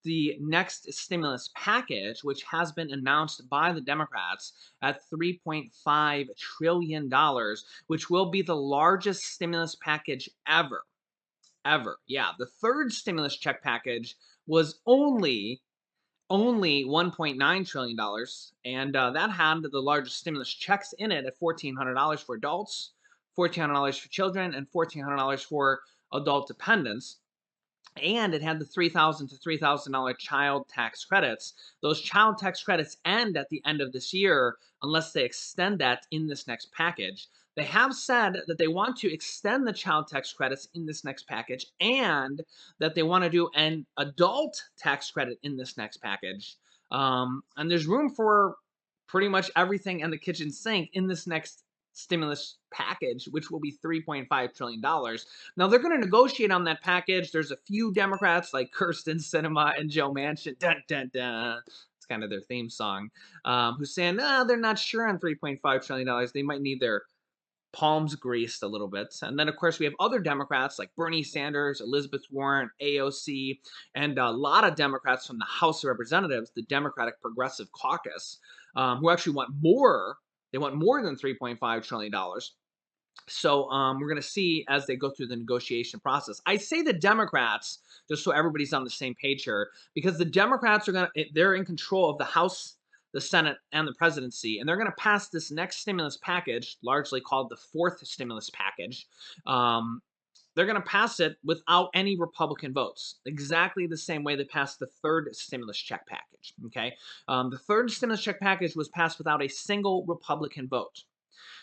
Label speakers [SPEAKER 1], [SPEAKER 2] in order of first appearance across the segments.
[SPEAKER 1] the next stimulus package, which has been announced by the Democrats at $3.5 trillion, which will be the largest stimulus package ever. Ever. Yeah, the third stimulus check package was only $1.9 trillion dollars, and that had the largest stimulus checks in it at $1,400 for adults, $1,400 for children, and $1,400 for adult dependents. And it had the $3,000 to $3,000 child tax credits. Those child tax credits end at the end of this year unless they extend that in this next package. They have said that they want to extend the child tax credits in this next package and that they want to do an adult tax credit in this next package. And there's room for pretty much everything in the kitchen sink in this next stimulus package, which will be $3.5 trillion. Now they're going to negotiate on that package. There's a few Democrats like Kirsten Sinema and Joe Manchin. Dun, dun, dun. It's kind of their theme song. Who's saying, they're not sure on $3.5 trillion. They might need their palms greased a little bit. And then, of course, we have other Democrats like Bernie Sanders, Elizabeth Warren, AOC, and a lot of Democrats from the House of Representatives, the Democratic Progressive Caucus, who actually want more. They want more than $3.5 trillion. So we're going to see as they go through the negotiation process. I say the Democrats, just so everybody's on the same page here, because the Democrats they're in control of the House, the Senate, and the presidency, and they're going to pass this next stimulus package, largely called the fourth stimulus package. They're going to pass it without any Republican votes, exactly the same way they passed the third stimulus check package. Okay, the third stimulus check package was passed without a single Republican vote.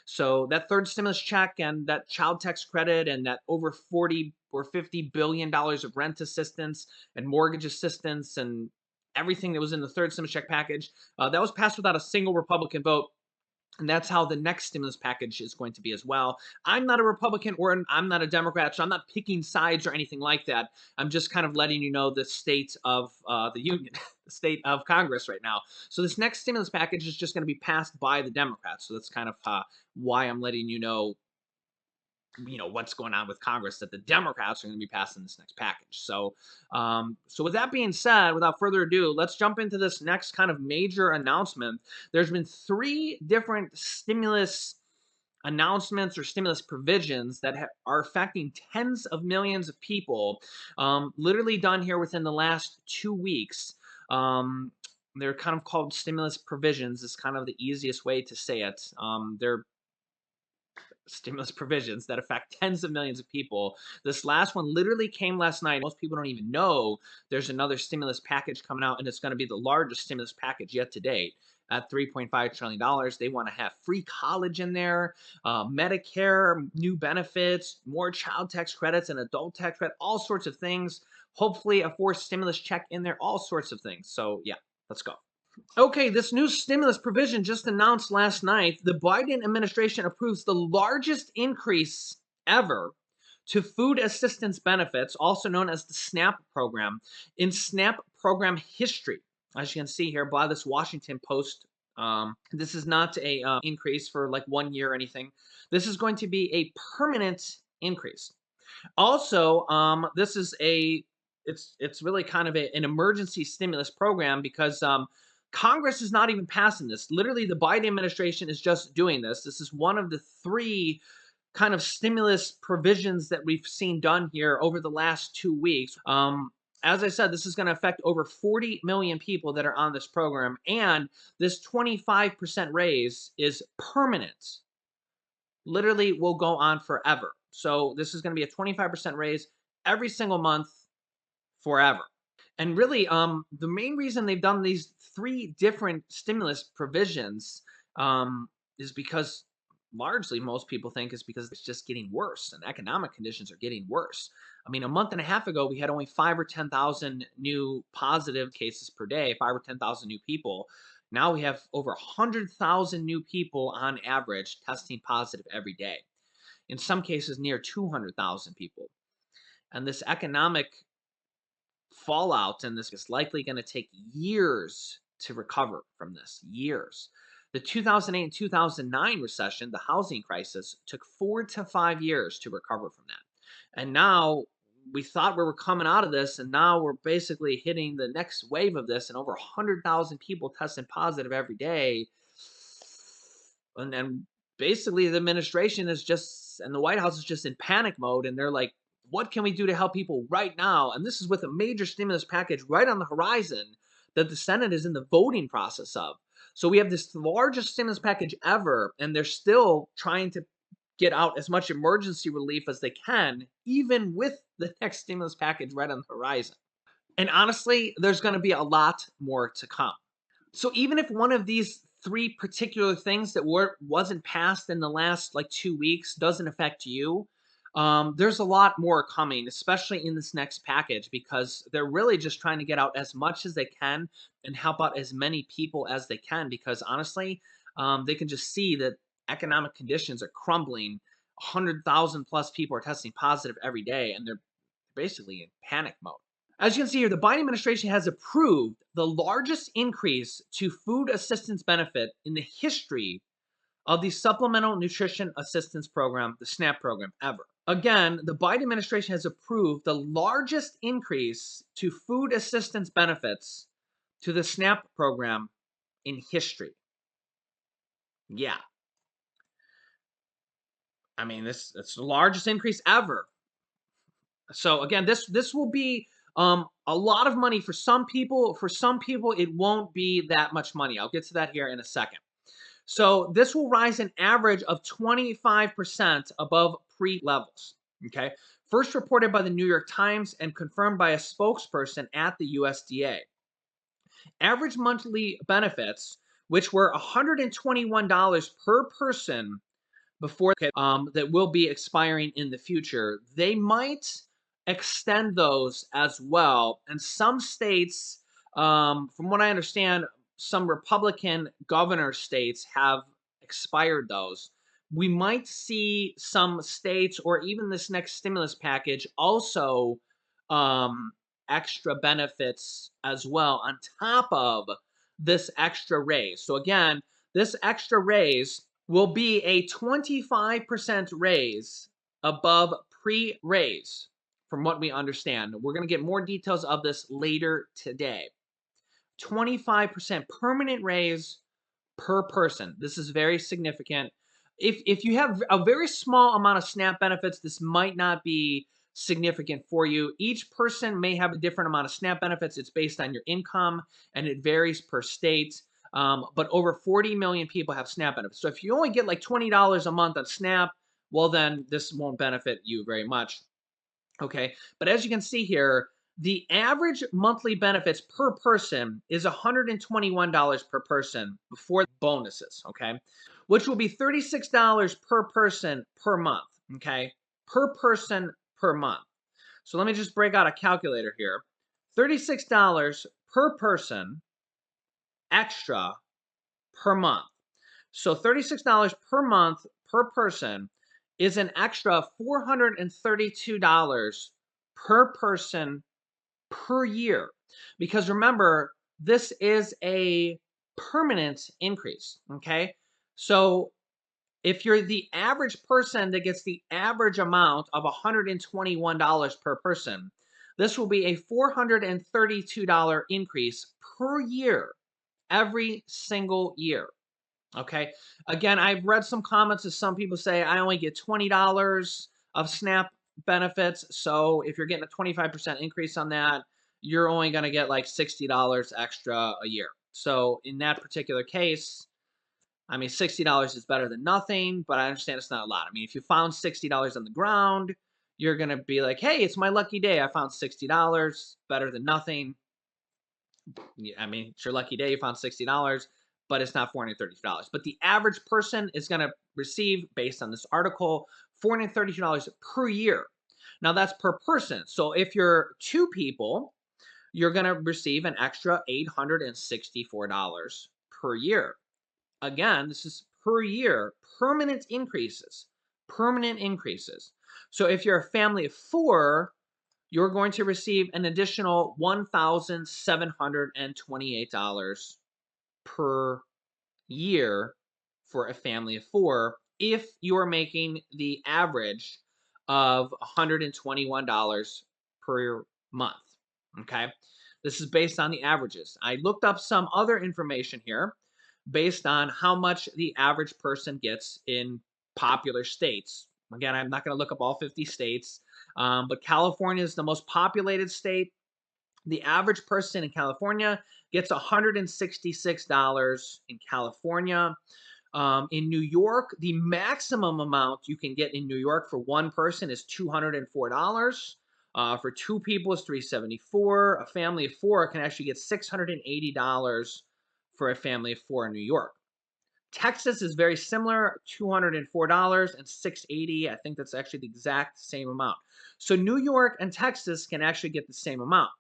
[SPEAKER 1] So that third stimulus check and that child tax credit and that over 40 or $50 billion of rent assistance and mortgage assistance and everything that was in the third stimulus check package, that was passed without a single Republican vote. And that's how the next stimulus package is going to be as well. I'm not a Republican or I'm not a Democrat, so I'm not picking sides or anything like that. I'm just kind of letting you know the state of the union, the state of Congress right now. So this next stimulus package is just going to be passed by the Democrats. So that's kind of why I'm letting you know what's going on with Congress, that the Democrats are going to be passing this next package. So with that being said, without further ado, let's jump into this next kind of major announcement. There's been three different stimulus announcements or stimulus provisions that are affecting tens of millions of people, literally done here within the last 2 weeks. They're kind of called stimulus provisions. Is kind of the easiest way to say it. They're stimulus provisions that affect tens of millions of people. This last one literally came last night. Most people don't even know there's another stimulus package coming out, and it's going to be the largest stimulus package yet to date at $3.5 trillion. They want to have free college in there, Medicare, new benefits, more child tax credits and adult tax credit, all sorts of things. Hopefully a fourth stimulus check in there, all sorts of things. So yeah, let's go. Okay, this new stimulus provision just announced last night. The Biden administration approves the largest increase ever to food assistance benefits, also known as the SNAP program, in SNAP program history. As you can see here by this Washington Post, this is not a increase for like 1 year or anything. This is going to be a permanent increase. Also, this is it's really kind of an emergency stimulus program because Congress is not even passing this. Literally, the Biden administration is just doing this. This is one of the three kind of stimulus provisions that we've seen done here over the last 2 weeks. As I said, this is going to affect over 40 million people that are on this program, and this 25% raise is permanent. Literally will go on forever. So this is going to be a 25% raise every single month forever. And really, the main reason they've done these three different stimulus provisions is because largely most people think is because it's just getting worse and economic conditions are getting worse. I mean, a month and a half ago, we had only 5 or 10,000 new positive cases per day, 5 or 10,000 new people. Now we have over 100,000 new people on average testing positive every day. In some cases, near 200,000 people. And this economic fallout and this is likely going to take years to recover from this. Years. The 2008 and 2009 recession, the housing crisis, took 4 to 5 years to recover from that. And now we thought we were coming out of this, and now we're basically hitting the next wave of this, and over 100,000 people testing positive every day. And then basically the administration is just, and the White House is just in panic mode, and they're like, what can we do to help people right now? And this is with a major stimulus package right on the horizon that the Senate is in the voting process of. So we have this largest stimulus package ever, and they're still trying to get out as much emergency relief as they can, even with the next stimulus package right on the horizon. And honestly, there's going to be a lot more to come. So even if one of these three particular things that wasn't passed in the last like 2 weeks doesn't affect you, there's a lot more coming, especially in this next package, because they're really just trying to get out as much as they can and help out as many people as they can. Because honestly, they can just see that economic conditions are crumbling. 100,000 plus people are testing positive every day, and they're basically in panic mode. As you can see here, the Biden administration has approved the largest increase to food assistance benefit in the history of the Supplemental Nutrition Assistance Program, the SNAP program, ever. Again, the Biden administration has approved the largest increase to food assistance benefits to the SNAP program in history. Yeah. I mean, it's the largest increase ever. So again, this will be a lot of money for some people. For some people, it won't be that much money. I'll get to that here in a second. So this will rise an average of 25% above pre-levels. Okay. First reported by the New York Times and confirmed by a spokesperson at the USDA. Average monthly benefits, which were $121 per person before that will be expiring in the future, they might extend those as well. And some states, from what I understand, some Republican governor states have expired those. We might see some states, or even this next stimulus package, also um, extra benefits as well on top of this extra raise. So again, this extra raise will be a 25% raise above pre-raise, from what we understand. We're going to get more details of this later today. 25% permanent raise per person. This is very significant. If you have a very small amount of SNAP benefits, this might not be significant for you. Each person may have a different amount of SNAP benefits. It's based on your income, and it varies per state. But over 40 million people have SNAP benefits. So if you only get like $20 a month on SNAP, well, then this won't benefit you very much. Okay, but as you can see here, the average monthly benefits per person is $121 per person before bonuses, okay? Which will be $36 per person per month, okay? Per person per month. So let me just break out a calculator here. $36 per person extra per month. So $36 per month per person is an extra $432 per person per year. Because remember, this is a permanent increase, okay? So if you're the average person that gets the average amount of $121 per person, this will be a $432 increase per year, every single year. Okay. Again, I've read some comments of some people say I only get $20 of SNAP benefits. So if you're getting a 25% increase on that, you're only going to get like $60 extra a year. So in that particular case, I mean, $60 is better than nothing, but I understand it's not a lot. I mean, if you found $60 on the ground, you're going to be like, hey, it's my lucky day. I found $60, better than nothing. I mean, it's your lucky day, you found $60, but it's not $432. But the average person is going to receive, based on this article, $432 per year. Now that's per person. So if you're two people, you're going to receive an extra $864 per year. Again, this is per year, permanent increases, permanent increases. So if you're a family of four, you're going to receive an additional $1,728 per year for a family of four if you are making the average of $121 per month. Okay. This is based on the averages. I looked up some other information here based on how much the average person gets in popular states. Again, I'm not going to look up all 50 states, but California is the most populated state. The average person in California gets $166 in California. In New York, the maximum amount you can get in New York for one person is $204. For two people is $374. A family of four can actually get $680 for a family of four in New York. Texas is very similar, $204 and $680. I think that's actually the exact same amount. So New York and Texas can actually get the same amount.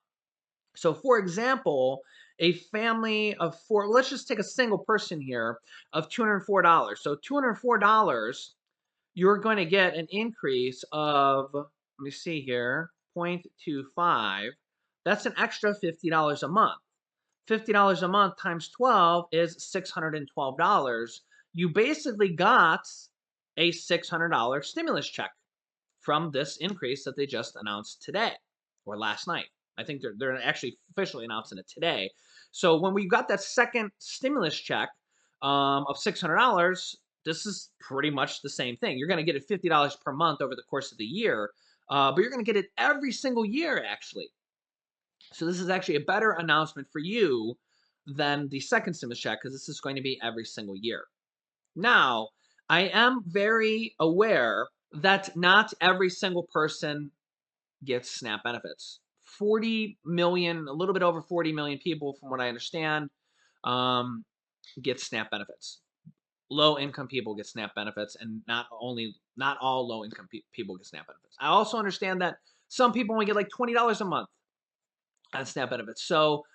[SPEAKER 1] So, for example, a family of four, let's just take a single person here of $204. So, $204, you're going to get an increase of, let me see here, 0.25. That's an extra $50 a month. $50 a month times 12 is $612. You basically got a $600 stimulus check from this increase that they just announced today or last night. I think they're actually officially announcing it today. So when we got that second stimulus check of $600, this is pretty much the same thing. You're going to get it $50 per month over the course of the year, but you're going to get it every single year, actually. So this is actually a better announcement for you than the second stimulus check because this is going to be every single year. Now, I am very aware that not every single person gets SNAP benefits. 40 million, a little bit over 40 million people, from what I understand, um, get SNAP benefits. Low income people get SNAP benefits, and not all low income people get SNAP benefits. I also understand that some people only get like $20 a month on SNAP benefits. So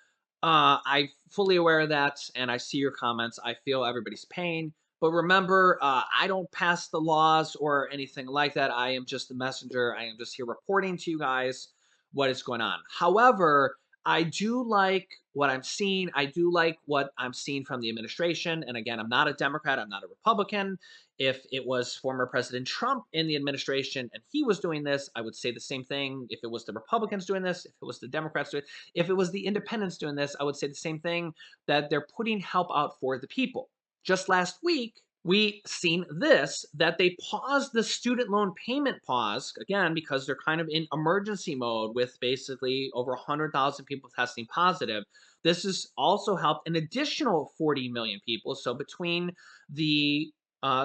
[SPEAKER 1] I'm fully aware of that, and I see your comments. I feel everybody's pain. But remember, I don't pass the laws or anything like that. I am just the messenger. I am just here reporting to you guys what is going on. However, I do like what I'm seeing. I do like what I'm seeing from the administration. And again, I'm not a Democrat. I'm not a Republican. If it was former President Trump in the administration and he was doing this, I would say the same thing. If it was the Republicans doing this, if it was the Democrats doing it, if it was the independents doing this, I would say the same thing, that they're putting help out for the people. Just last week, we seen this, that they paused the student loan payment pause, again, because they're kind of in emergency mode with basically over 100,000 people testing positive. This has also helped an additional 40 million people. So between the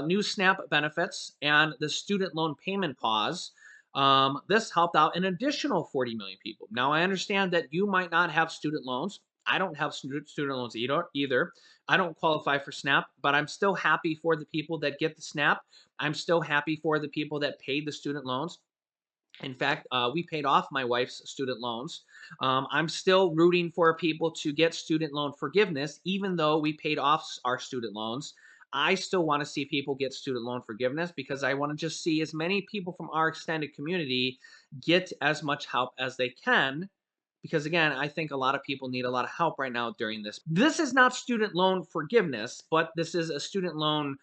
[SPEAKER 1] new SNAP benefits and the student loan payment pause, this helped out an additional 40 million people. Now, I understand that you might not have student loans. I don't have student loans either. I don't qualify for SNAP, but I'm still happy for the people that get the SNAP. I'm still happy for the people that paid the student loans. In fact, we paid off my wife's student loans. I'm still rooting for people to get student loan forgiveness, even though we paid off our student loans. I still want to see people get student loan forgiveness because I want to just see as many people from our extended community get as much help as they can. Because again, I think a lot of people need a lot of help right now during this. This is not student loan forgiveness, but this is a student loan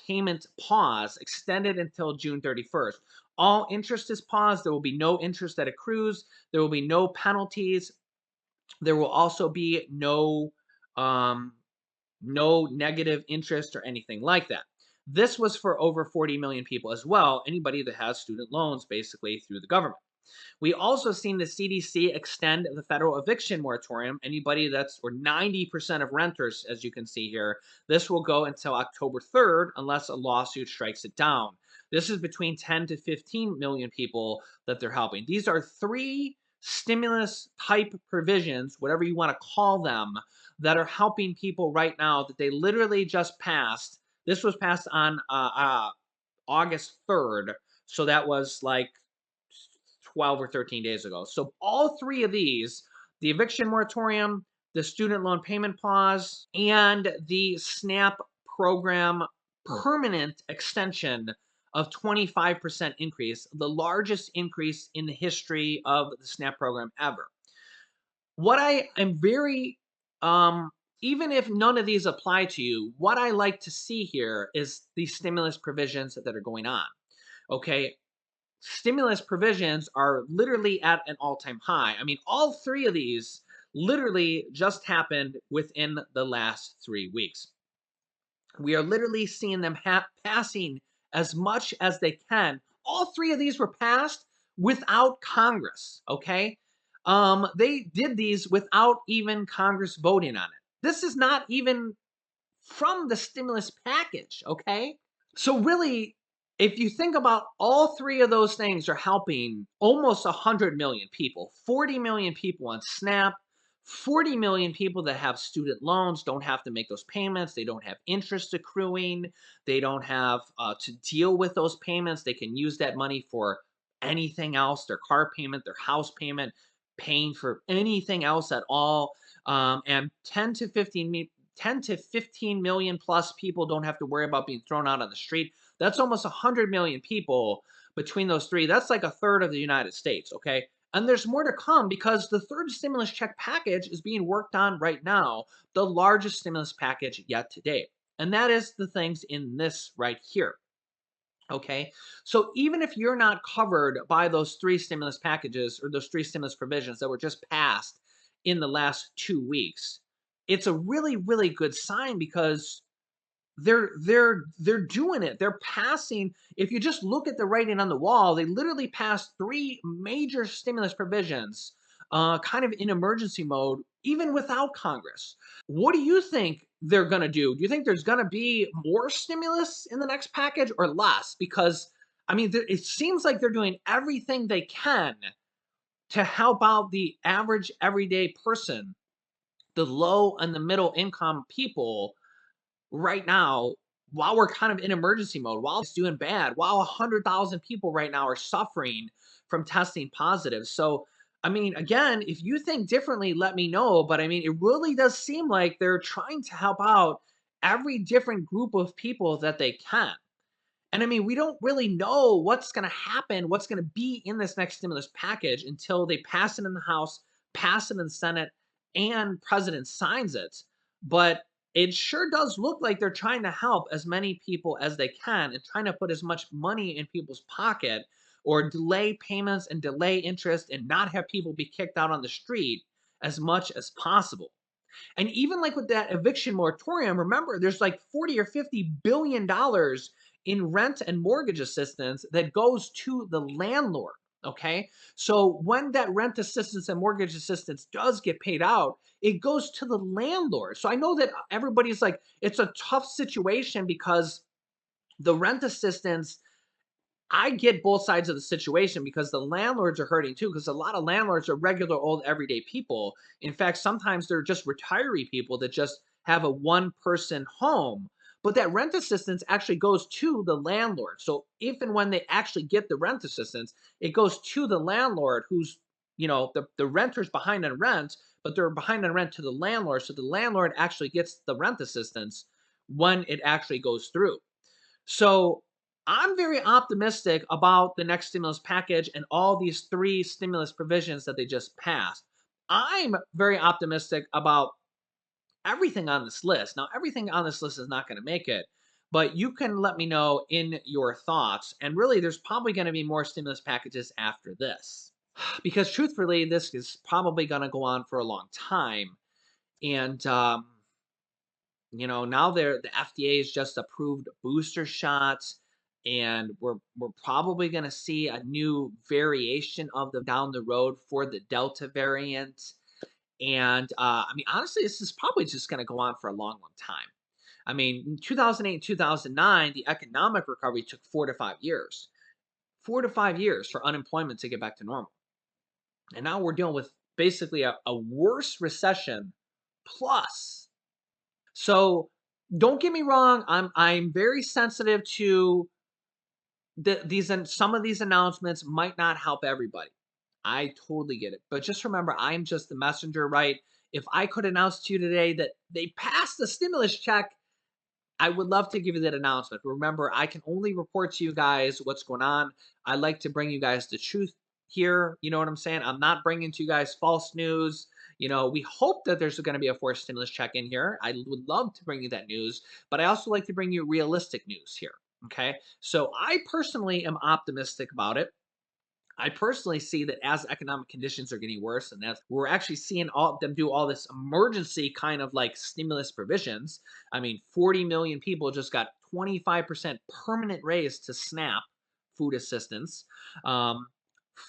[SPEAKER 1] payment pause extended until June 31st. All interest is paused. There will be no interest that accrues. There will be no penalties. There will also be no negative interest or anything like that. This was for over 40 million people as well. Anybody that has student loans, basically through the government. We also seen the CDC extend the federal eviction moratorium. Anybody that's, or 90% of renters, as you can see here, this will go until October 3rd unless a lawsuit strikes it down. This is between 10 to 15 million people that they're helping. These are three stimulus type provisions, whatever you want to call them, that are helping people right now that they literally just passed. This was passed on August 3rd. So that was like 12 or 13 days ago. So all three of these, the eviction moratorium, the student loan payment pause, and the SNAP program permanent extension of 25% increase, the largest increase in the history of the SNAP program ever. What I am very, even if none of these apply to you, what I like to see here is the stimulus provisions that are going on. Okay, stimulus provisions are literally at an all-time high. I mean, all three of these literally just happened within the last 3 weeks. We are literally seeing them passing as much as they can. All three of these were passed without Congress, okay? They did these without even Congress voting on it. This is not even from the stimulus package, okay? So really, if you think about all three of those things are helping almost 100 million people, 40 million people on SNAP, 40 million people that have student loans don't have to make those payments. They don't have interest accruing. They don't have to deal with those payments. They can use that money for anything else, their car payment, their house payment, paying for anything else at all. And 10 to 15 million plus people don't have to worry about being thrown out on the street. That's almost 100 million people between those three. That's like a third of the United States, okay? And there's more to come because the third stimulus check package is being worked on right now, the largest stimulus package yet to date. And that is the things in this right here. Okay. So even if you're not covered by those three stimulus packages or those three stimulus provisions that were just passed in the last 2 weeks, it's a really, really good sign because they're doing it. They're passing. If you just look at the writing on the wall, they literally passed three major stimulus provisions, kind of in emergency mode, even without Congress. What do you think they're going to do? Do you think there's going to be more stimulus in the next package or less? Because, I mean, it seems like they're doing everything they can to help out the average everyday person, the low and the middle income people right now, while we're kind of in emergency mode, while it's doing bad, while 100,000 people right now are suffering from testing positive. So, I mean, again, if you think differently, let me know. But I mean, it really does seem like they're trying to help out every different group of people that they can. And I mean, we don't really know what's going to happen, what's going to be in this next stimulus package until they pass it in the House, pass it in the Senate, and President signs it. But it sure does look like they're trying to help as many people as they can and trying to put as much money in people's pocket or delay payments and delay interest and not have people be kicked out on the street as much as possible. And even like with that eviction moratorium, remember there's like 40 or 50 billion dollars in rent and mortgage assistance that goes to the landlord. Okay. So when that rent assistance and mortgage assistance does get paid out, it goes to the landlord. So I know that everybody's like, it's a tough situation because the rent assistance, I get both sides of the situation because the landlords are hurting too, because a lot of landlords are regular old everyday people. In fact, sometimes they're just retiree people that just have a one person home. But that rent assistance actually goes to the landlord. So if and when they actually get the rent assistance, it goes to the landlord who's, the renter's behind on rent, but they're behind on rent to the landlord. So the landlord actually gets the rent assistance when it actually goes through. So I'm very optimistic about the next stimulus package and all these three stimulus provisions that they just passed. I'm very optimistic about everything on this list. Now, everything on this list is not going to make it, but you can let me know in your thoughts. And really, there's probably going to be more stimulus packages after this. Because truthfully, this is probably going to go on for a long time. And now the FDA has just approved booster shots, and we're probably going to see a new variation of them down the road for the Delta variant. And I mean, honestly, this is probably just going to go on for a long, long time. I mean, in 2008 and 2009, the economic recovery took 4 to 5 years. 4 to 5 years for unemployment to get back to normal. And now we're dealing with basically a worse recession plus. So don't get me wrong, I'm very sensitive to these, and some of these announcements might not help everybody. I totally get it. But just remember, I'm just the messenger, right? If I could announce to you today that they passed the stimulus check, I would love to give you that announcement. Remember, I can only report to you guys what's going on. I like to bring you guys the truth here. You know what I'm saying? I'm not bringing to you guys false news. We hope that there's going to be a fourth stimulus check in here. I would love to bring you that news, but I also like to bring you realistic news here. Okay. So I personally am optimistic about it. I personally see that as economic conditions are getting worse, and as we're actually seeing all them do all this emergency kind of like stimulus provisions. I mean, 40 million people just got 25% permanent raise to SNAP food assistance. Um,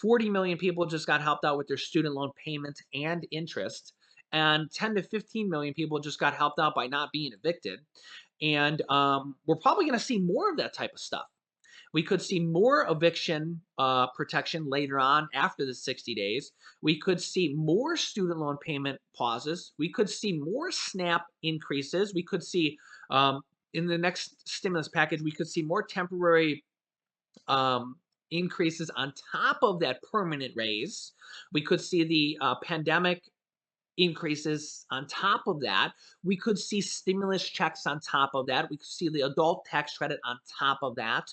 [SPEAKER 1] 40 million people just got helped out with their student loan payment and interest. And 10 to 15 million people just got helped out by not being evicted. And we're probably going to see more of that type of stuff. We could see more eviction protection later on after the 60 days. We could see more student loan payment pauses. We could see more SNAP increases. We could see um, in the next stimulus package, we could see more temporary um, increases on top of that permanent raise. We could see the pandemic increases on top of that. We could see stimulus checks on top of that. We could see the adult tax credit on top of that.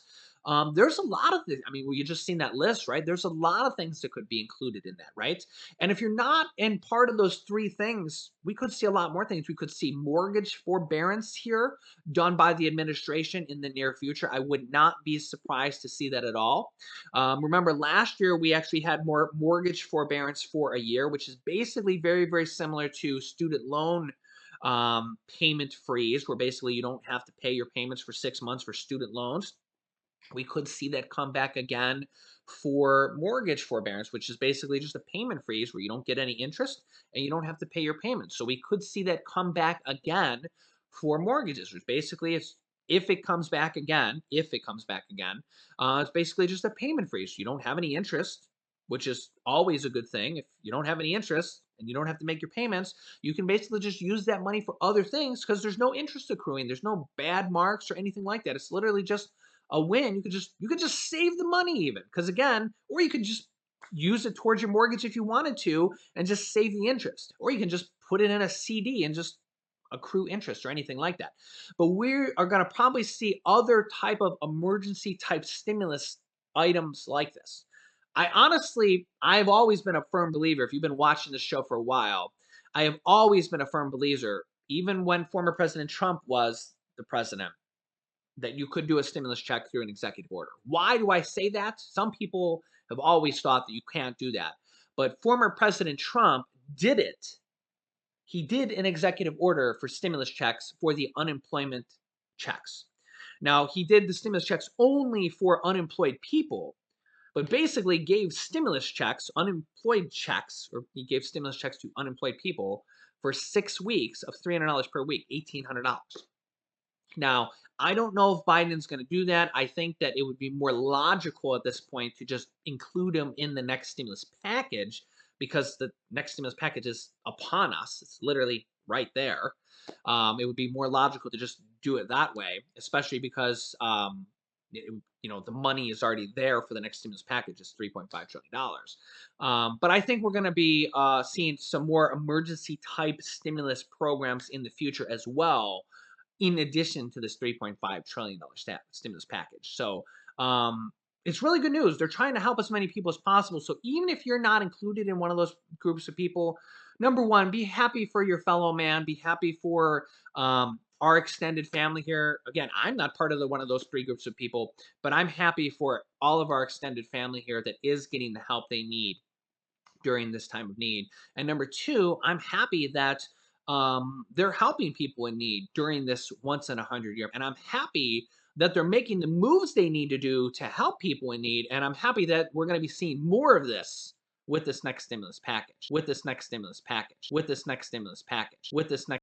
[SPEAKER 1] There's a lot of things. I mean, well, you just seen that list, right? There's a lot of things that could be included in that, right? And if you're not in part of those three things, we could see a lot more things. We could see mortgage forbearance here done by the administration in the near future. I would not be surprised to see that at all. Remember, last year we actually had more mortgage forbearance for a year, which is basically very, very similar to student loan payment freeze, where basically you don't have to pay your payments for 6 months for student loans. We could see that come back again for mortgage forbearance, which is basically just a payment freeze where you don't get any interest and you don't have to pay your payments. So we could see that come back again for mortgages, which basically is if it comes back again, it's basically just a payment freeze. You don't have any interest, which is always a good thing. If you don't have any interest and you don't have to make your payments, you can basically just use that money for other things because there's no interest accruing. There's no bad marks or anything like that. It's literally just a win. You could just save the money even because again, or you could just use it towards your mortgage if you wanted to and just save the interest, or you can just put it in a CD and just accrue interest or anything like that. But we are going to probably see other type of emergency type stimulus items like this. I've always been a firm believer. If you've been watching this show for a while, I have always been a firm believer, even when former President Trump was the president, that you could do a stimulus check through an executive order. Why do I say that? Some people have always thought that you can't do that. But former President Trump did it. He did an executive order for stimulus checks for the unemployment checks. Now, he did the stimulus checks only for unemployed people, but basically gave stimulus checks, unemployed checks, or he gave stimulus checks to unemployed people for 6 weeks of $300 per week, $1,800. Now, I don't know if Biden's going to do that. I think that it would be more logical at this point to just include him in the next stimulus package because the next stimulus package is upon us. It's literally right there. It would be more logical to just do it that way, especially because the money is already there for the next stimulus package. It's $3.5 trillion. But I think we're going to be seeing some more emergency type stimulus programs in the future as well, in addition to this $3.5 trillion stimulus package. So it's really good news. They're trying to help as many people as possible. So even if you're not included in one of those groups of people, number one, be happy for your fellow man. Be happy for our extended family here. Again, I'm not part of one of those three groups of people, but I'm happy for all of our extended family here that is getting the help they need during this time of need. And number two, I'm happy that they're helping people in need during this once in 100 year. And I'm happy that they're making the moves they need to do to help people in need. And I'm happy that we're going to be seeing more of this with this next stimulus package, with this next stimulus package, with this next stimulus package, with this next